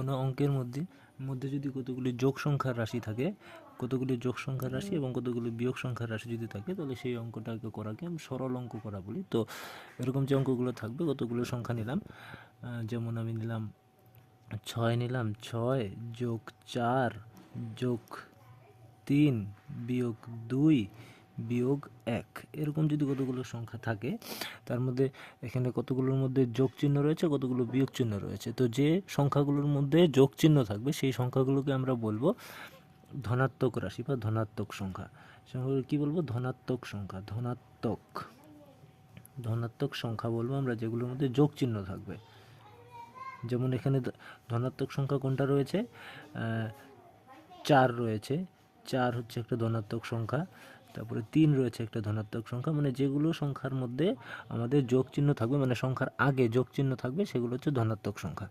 কোনো অঙ্কের মধ্যে মধ্যে যদি কতগুলি যোগ সংখ্যার রাশি থাকে, কতগুলি যোগ সংখ্যার রাশি এবং কতগুলি বিয়োগ সংখ্যার রাশি যদি থাকে, তাহলে সেই অঙ্কটাকে করাকে আমি সরল অঙ্ক করা বলি। তো এরকম যে অঙ্কগুলো থাকবে, কতগুলো সংখ্যা নিলাম, যেমন আমি নিলাম 6 নিলাম, 6 যোগ 4 যোগ 3 বিয়োগ 2 বিয়োগ 1, এরকম যদি কতগুলো সংখ্যা থাকে, তার মধ্যে এখানে কতগুলোর মধ্যে যোগ চিহ্ন রয়েছে, কতগুলো বিয়োগ চিহ্ন রয়েছে। তো যে সংখ্যাগুলোর মধ্যে যোগ চিহ্ন থাকবে সেই সংখ্যাগুলোকে আমরা বলবো ধনাত্মক রাশি বা ধনাত্মক সংখ্যা। সংখ্যাগুলো কী বলবো? ধনাত্মক সংখ্যা। ধনাত্মক সংখ্যা বলবো আমরা যেগুলোর মধ্যে যোগ চিহ্ন থাকবে। যেমন এখানে ধনাত্মক সংখ্যা কোনটা রয়েছে? 4 রয়েছে, 4 হচ্ছে একটা ধনাত্মক সংখ্যা। তারপরে 3 রয়েছে একটা ধনাত্মক সংখ্যা। মানে যেগুলো সংখ্যার মধ্যে আমাদের যোগ চিহ্ন থাকবে, মানে সংখ্যার আগে যোগ চিহ্ন থাকবে, সেগুলো হচ্ছে ধনাত্মক সংখ্যা।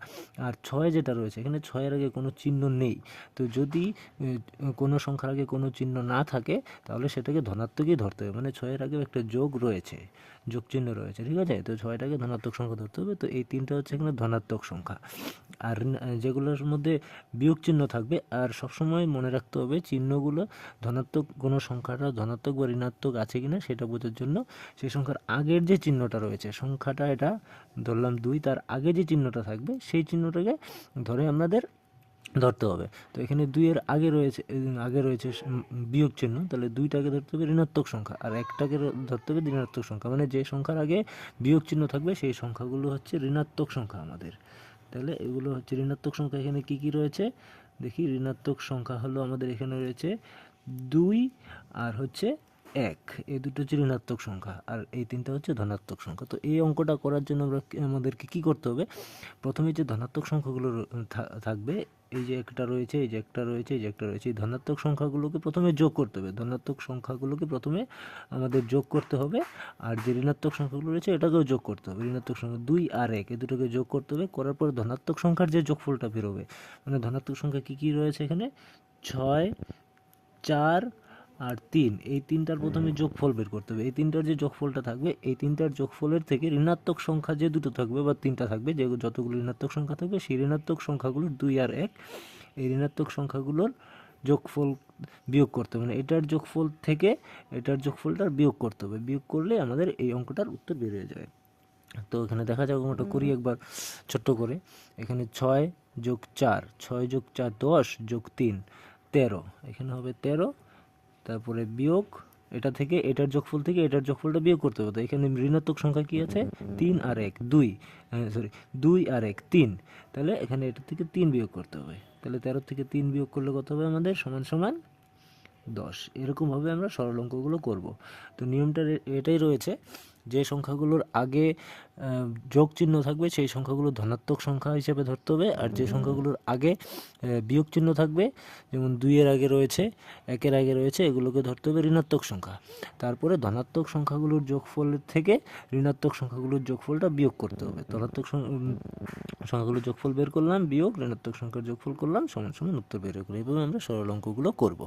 আর 6 যেটা রয়েছে, এখানে 6-এর আগে কোনো চিহ্ন নেই। তো যদি কোনো সংখ্যার আগে কোনো চিহ্ন না থাকে, তাহলে সেটাকে ধনাত্মকই ধরতে হবে। মানে 6-এর আগেও একটা যোগ রয়েছে, যোগ চিহ্ন রয়েছে, ঠিক আছে? তো 6টাকে ধনাত্মক সংখ্যা ধরতে হবে। তো এই 3টা হচ্ছে এখানে ধনাত্মক সংখ্যা। আর যেগুলোর মধ্যে বিয়োগ চিহ্ন থাকবে, আর সবসময় মনে রাখতে হবে চিহ্নগুলো ধনাত্মক কোনো সংখ্যাটা ধনাত্মক বা ঋণাত্মক আছে কিনা সেটা বোঝার জন্য সেই সংখ্যার আগের যে চিহ্নটা রয়েছে, সংখ্যাটা এটা ধরলাম 2, তার আগে যে চিহ্নটা থাকবে সেই চিহ্নটাকে ধরে আমাদের ধরতে হবে। তো এখানে 2-এর আগে রয়েছে বিয়োগ চিহ্ন, তাহলে 2টাকে ধরতে হবে ঋণাত্মক সংখ্যা, আর 1টাকে ধরতে হবে ঋণাত্মক সংখ্যা। মানে যে সংখ্যার আগে বিয়োগ চিহ্ন থাকবে সেই সংখ্যাগুলো হচ্ছে ঋণাত্মক সংখ্যা আমাদের। তাহলে এগুলো হচ্ছে ঋণাত্মক সংখ্যা। এখানে কি কি রয়েছে দেখি। ঋণাত্মক সংখ্যা হলো আমাদের এখানে রয়েছে 2 আর হচ্ছে 1, এই দুটো হচ্ছে ঋণাত্মক সংখ্যা, আর এই 3টা হচ্ছে ধনাত্মক সংখ্যা। তো এই অঙ্কটা করার জন্য আমাদেরকে কী করতে হবে? প্রথমে যে ধনাত্মক সংখ্যাগুলো থাকবে, এই যে একটা রয়েছে, এই যে একটা রয়েছে, এই যে একটা রয়েছে, এই ধনাত্মক সংখ্যাগুলোকে প্রথমে যোগ করতে হবে। ধনাত্মক সংখ্যাগুলোকে প্রথমে আমাদের যোগ করতে হবে, আর যে ঋণাত্মক সংখ্যাগুলো রয়েছে এটাকেও যোগ করতে হবে। ঋণাত্মক সংখ্যা 2 আর 1, এই দুটোকে যোগ করতে হবে। করার পর ধনাত্মক সংখ্যার যে যোগফলটা বেরোবে, মানে ধনাত্মক সংখ্যা কী কী রয়েছে এখানে? 6, 4 আর 3, এই 3টার প্রথমে যোগফল বের করতে হবে। এই 3টার যে যোগফলটা থাকবে, এই 3টার যোগফলের থেকে ঋণাত্মক সংখ্যা যে দুটো থাকবে বা 3টা থাকবে, যে যতগুলো ঋণাত্মক সংখ্যা থাকবে, সেই ঋণাত্মক সংখ্যাগুলোর 2 আর 1, এই ঋণাত্মক সংখ্যাগুলোর যোগফল বিয়োগ করতে হবে। মানে এটার যোগফল থেকে এটার যোগফলটা বিয়োগ করতে হবে। বিয়োগ করলে আমাদের এই অঙ্কটার উত্তর বেরিয়ে যায়। তো এখানে দেখা যাক, অঙ্কটা করি একবার ছোট্ট করে। এখানে 6 যোগ 4, 6 যোগ 4 10 যোগ 3 13, এখানে হবে 13। তারপরে বিয়োগ এটা থেকে এটার যোগফল থেকে এটার যোগফলটা বিয়োগ করতে হবে। তো এখানে ঋণাত্মক সংখ্যা কি আছে? 3 আর 1 2, 2 আর 1 3, তাহলে এখানে এটা থেকে 3 বিয়োগ করতে হবে। তাহলে 13 থেকে 3 বিয়োগ করলে কত হবে আমাদের? সমান সমান 10। এরকমভাবে আমরা সরল অঙ্কগুলো করব। তো নিয়মটা এটাই রয়েছে, যে সংখ্যাগুলোর আগে যোগ চিহ্ন থাকবে সেই সংখ্যাগুলো ধনাত্মক সংখ্যা হিসেবে ধরতে হবে, আর যে সংখ্যাগুলোর আগে বিয়োগ চিহ্ন থাকবে, যেমন 2-এর আগে রয়েছে, 1-এর আগে রয়েছে, এগুলোকে ধরতে হবে ঋণাত্মক সংখ্যা। তারপরে ধনাত্মক সংখ্যাগুলোর যোগফলের থেকে ঋণাত্মক সংখ্যাগুলোর যোগফলটা বিয়োগ করতে হবে। ধনাত্মক সংখ্যাগুলোর যোগফল বের করলাম, বিয়োগ ঋণাত্মক সংখ্যার যোগফল করলাম, সমান সমান উত্তর বের করে। এইভাবে আমরা সরল অঙ্কগুলো করব।